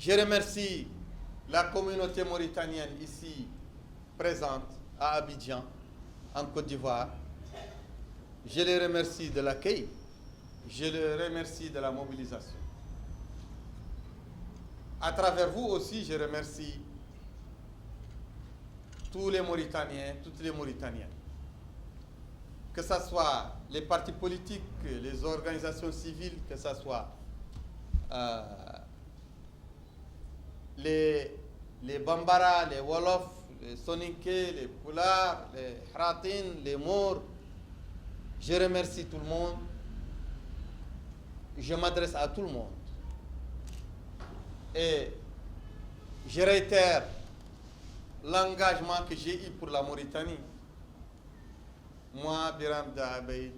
Je remercie la communauté mauritanienne ici présente à Abidjan, en Côte d'Ivoire. Je les remercie de l'accueil. Je les remercie de la mobilisation. À travers vous aussi, je remercie tous les Mauritaniens, toutes les Mauritaniennes. Que ce soit les partis politiques, les organisations civiles, que ce soit les Bambara, les Wolof, les Soninké, les Poular, les Hratin, les Maures. Je remercie tout le monde. Je m'adresse à tout le monde. Et je réitère l'engagement que j'ai eu pour la Mauritanie. Moi, Biram Dahabey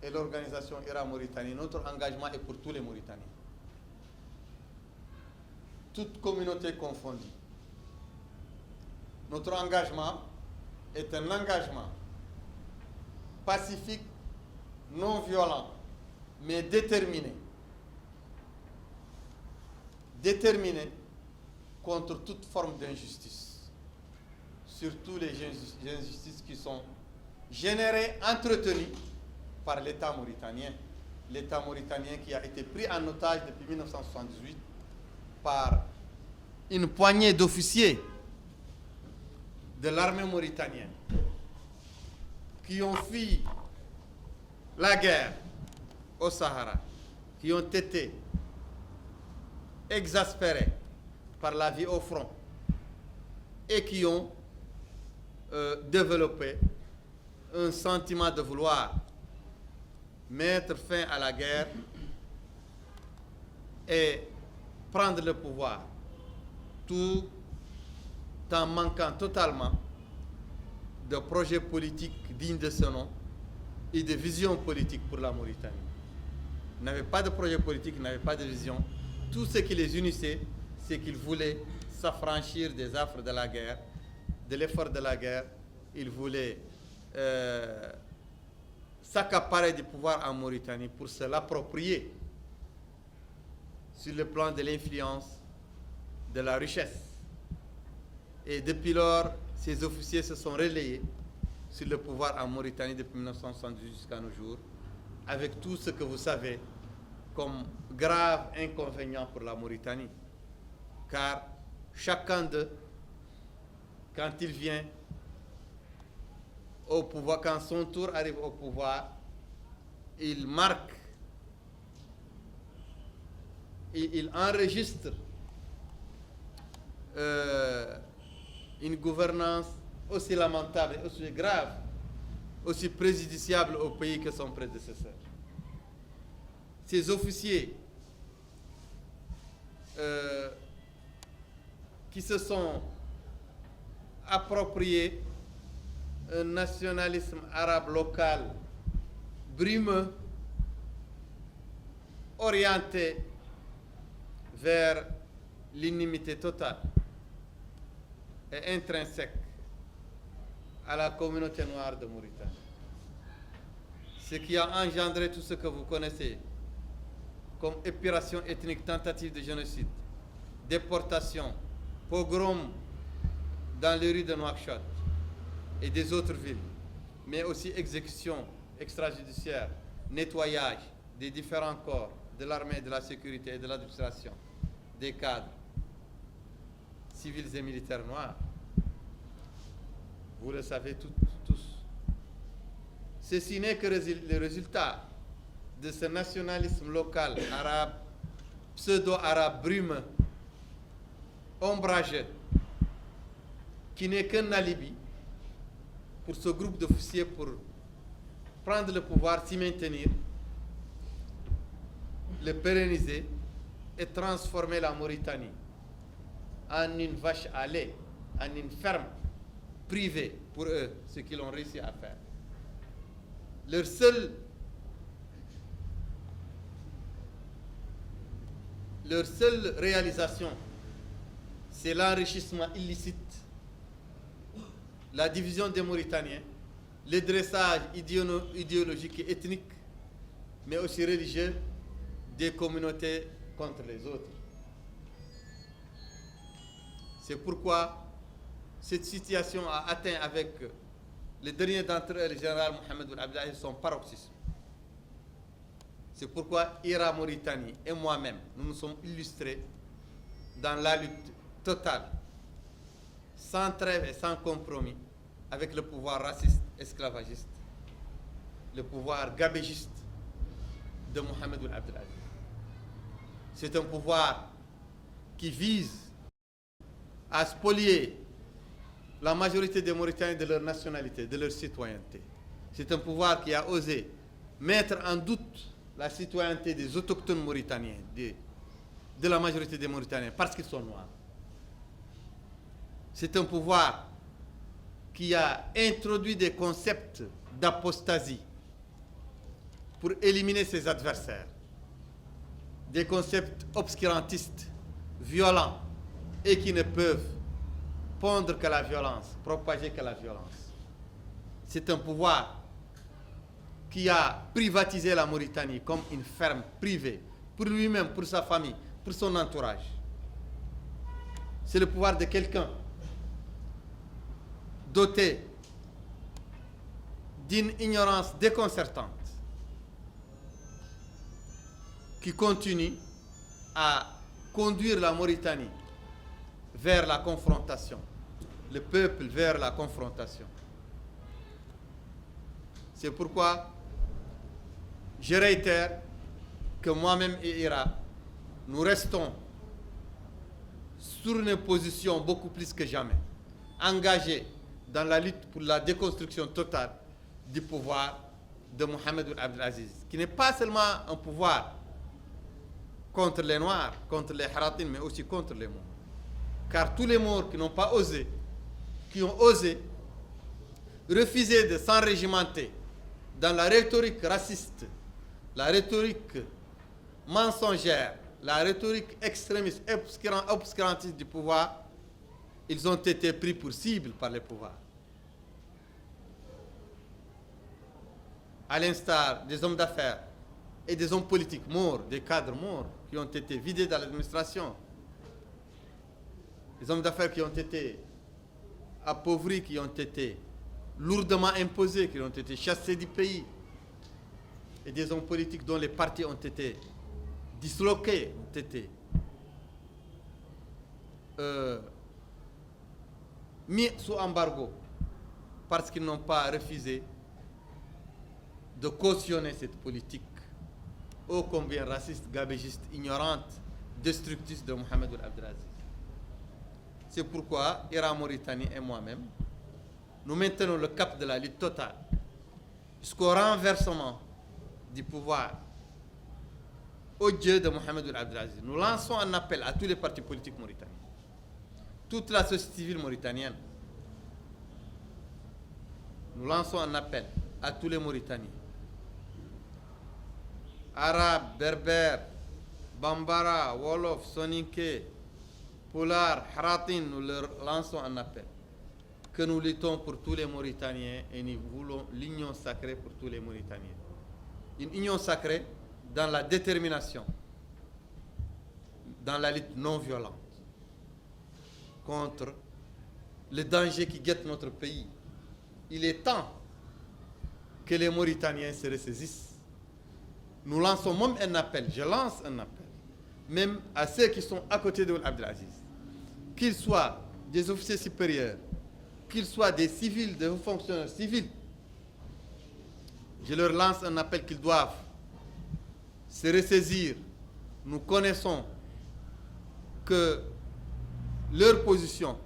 et l'organisation IRA Mauritanie, notre engagement est pour tous les Mauritaniens. Toute communauté confondue. Notre engagement est un engagement pacifique, non violent, mais déterminé. Déterminé contre toute forme d'injustice. Surtout les injustices qui sont générées, entretenues par l'État mauritanien. L'État mauritanien qui a été pris en otage depuis 1978 par une poignée d'officiers de l'armée mauritanienne qui ont fui la guerre au Sahara, qui ont été exaspérés par la vie au front et qui ont développé un sentiment de vouloir mettre fin à la guerre et prendre le pouvoir, tout en manquant totalement de projets politiques dignes de ce nom et de vision politique pour la Mauritanie. Ils n'avaient pas de projet politique, ils n'avaient pas de vision. Tout ce qui les unissait, c'est qu'ils voulaient s'affranchir des affres de la guerre, de l'effort de la guerre. Ils voulaient s'accaparer du pouvoir en Mauritanie pour se l'approprier sur le plan de l'influence, de la richesse. Et depuis lors, ces officiers se sont relayés sur le pouvoir en Mauritanie depuis 1978 jusqu'à nos jours, avec tout ce que vous savez comme grave inconvénient pour la Mauritanie. Car chacun d'eux, quand il vient au pouvoir, quand son tour arrive au pouvoir, il marque, il enregistre une gouvernance aussi lamentable, aussi grave, aussi préjudiciable au pays que son prédécesseur. Ces officiers qui se sont appropriés un nationalisme arabe local brumeux, orienté vers l'inimité totale et intrinsèque à la communauté noire de Mauritanie. Ce qui a engendré tout ce que vous connaissez comme épuration ethnique, tentative de génocide, déportation, pogrom dans les rues de Nouakchott et des autres villes, mais aussi exécution extrajudiciaire, nettoyage des différents corps de l'armée, de la sécurité et de l'administration, des cadres civils et militaires noirs. Vous le savez tous. Ceci n'est que le résultat de ce nationalisme local arabe, pseudo-arabe brumeux, ombrageux, qui n'est qu'un alibi pour ce groupe d'officiers pour prendre le pouvoir, s'y maintenir, le pérenniser et transformer la Mauritanie en une vache à lait, en une ferme privée pour eux, ce qu'ils ont réussi à faire. Leur seule réalisation, c'est l'enrichissement illicite, la division des Mauritaniens, le dressage idéologique et ethnique, mais aussi religieux, des communautés contre les autres. C'est pourquoi cette situation a atteint avec les derniers d'entre eux, le général Mohamed Ould Abdelaziz, son paroxysme. C'est pourquoi IRA Mauritanie et moi-même, nous nous sommes illustrés dans la lutte totale, sans trêve et sans compromis, avec le pouvoir raciste, esclavagiste, le pouvoir gabégiste de Mohamed Ould Abdelaziz. C'est un pouvoir qui vise à spolier la majorité des Mauritaniens de leur nationalité, de leur citoyenneté. C'est un pouvoir qui a osé mettre en doute la citoyenneté des autochtones mauritaniens, de la majorité des Mauritaniens, parce qu'ils sont noirs. C'est un pouvoir qui a introduit des concepts d'apostasie pour éliminer ses adversaires. Des concepts obscurantistes, violents, et qui ne peuvent pondre que la violence, propager que la violence. C'est un pouvoir qui a privatisé la Mauritanie comme une ferme privée, pour lui-même, pour sa famille, pour son entourage. C'est le pouvoir de quelqu'un doté d'une ignorance déconcertante qui continue à conduire la Mauritanie vers la confrontation, le peuple vers la confrontation. C'est pourquoi je réitère que moi-même et IRA, nous restons sur une position beaucoup plus que jamais, engagés dans la lutte pour la déconstruction totale du pouvoir de Mohamed Ould Abdelaziz, qui n'est pas seulement un pouvoir contre les Noirs, contre les Haratines, mais aussi contre les Maures. Car tous les Maures qui n'ont pas osé, qui ont osé refuser de s'enrégimenter dans la rhétorique raciste, la rhétorique mensongère, la rhétorique extrémiste, obscurantiste du pouvoir, ils ont été pris pour cible par les pouvoirs. À l'instar des hommes d'affaires et des hommes politiques morts, des cadres morts, qui ont été vidés dans l'administration, des hommes d'affaires qui ont été appauvris, qui ont été lourdement imposés, qui ont été chassés du pays, et des hommes politiques dont les partis ont été disloqués, ont été mis sous embargo parce qu'ils n'ont pas refusé de cautionner cette politique ô combien raciste, gabégiste, ignorante, destructrice de Mohamed Ould Abdelaziz. C'est pourquoi IRA Mauritanie et moi-même, nous maintenons le cap de la lutte totale jusqu'au renversement du pouvoir odieux de Mohamed Ould Abdelaziz. Nous lançons un appel à tous les partis politiques mauritaniens, toute la société civile mauritanienne. Nous lançons un appel à tous les Mauritaniens, Arabes, Berbères, Bambara, Wolof, Soninké, Poulard, Haratin, nous leur lançons un appel que nous luttons pour tous les Mauritaniens et nous voulons l'union sacrée pour tous les Mauritaniens. Une union sacrée dans la détermination, dans la lutte non violente contre les dangers qui guettent notre pays. Il est temps que les Mauritaniens se ressaisissent. Nous lançons même un appel, je lance un appel, même à ceux qui sont à côté de Ould Abdelaziz, qu'ils soient des officiers supérieurs, qu'ils soient des civils, des fonctionnaires civils. Je leur lance un appel qu'ils doivent se ressaisir. Nous connaissons que leur position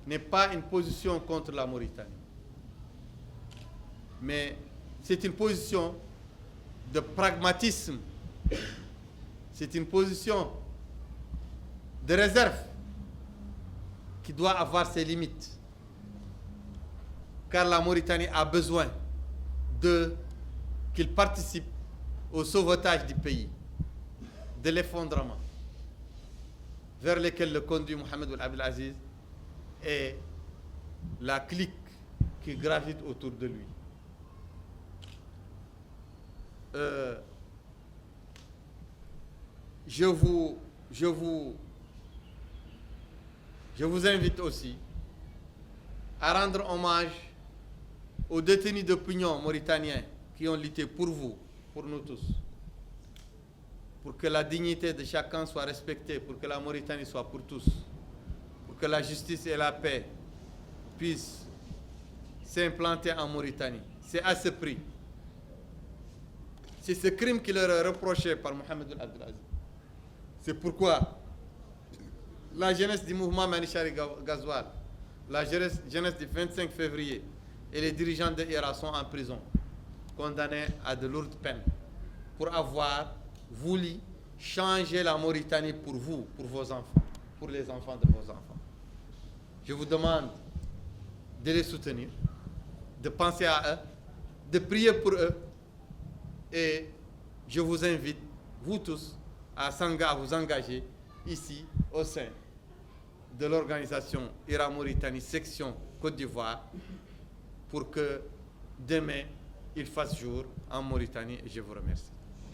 n'est pas une position contre la Mauritanie, mais c'est une position de pragmatisme, c'est une position de réserve qui doit avoir ses limites, car la Mauritanie a besoin qu'il participe au sauvetage du pays, de l'effondrement vers lequel le conduit Mohamed Ould Abdelaziz et la clique qui gravite autour de lui. Je vous Je vous invite aussi à rendre hommage aux détenus d'opinion mauritaniens qui ont lutté pour vous, pour nous tous, pour que la dignité de chacun soit respectée, pour que la Mauritanie soit pour tous, pour que la justice et la paix puissent s'implanter en Mauritanie. C'est à ce prix. C'est ce crime qui leur est reproché par Mohamed El Abdelaziz. C'est pourquoi la jeunesse du mouvement Manichari Ghazoual, la jeunesse du 25 février et les dirigeants de IRA sont en prison, condamnés à de lourdes peines pour avoir voulu changer la Mauritanie pour vous, pour vos enfants, pour les enfants de vos enfants. Je vous demande de les soutenir, de penser à eux, de prier pour eux, et je vous invite, vous tous, à vous engager ici au sein de l'organisation IRA Mauritanie section Côte d'Ivoire pour que demain il fasse jour en Mauritanie, et je vous remercie.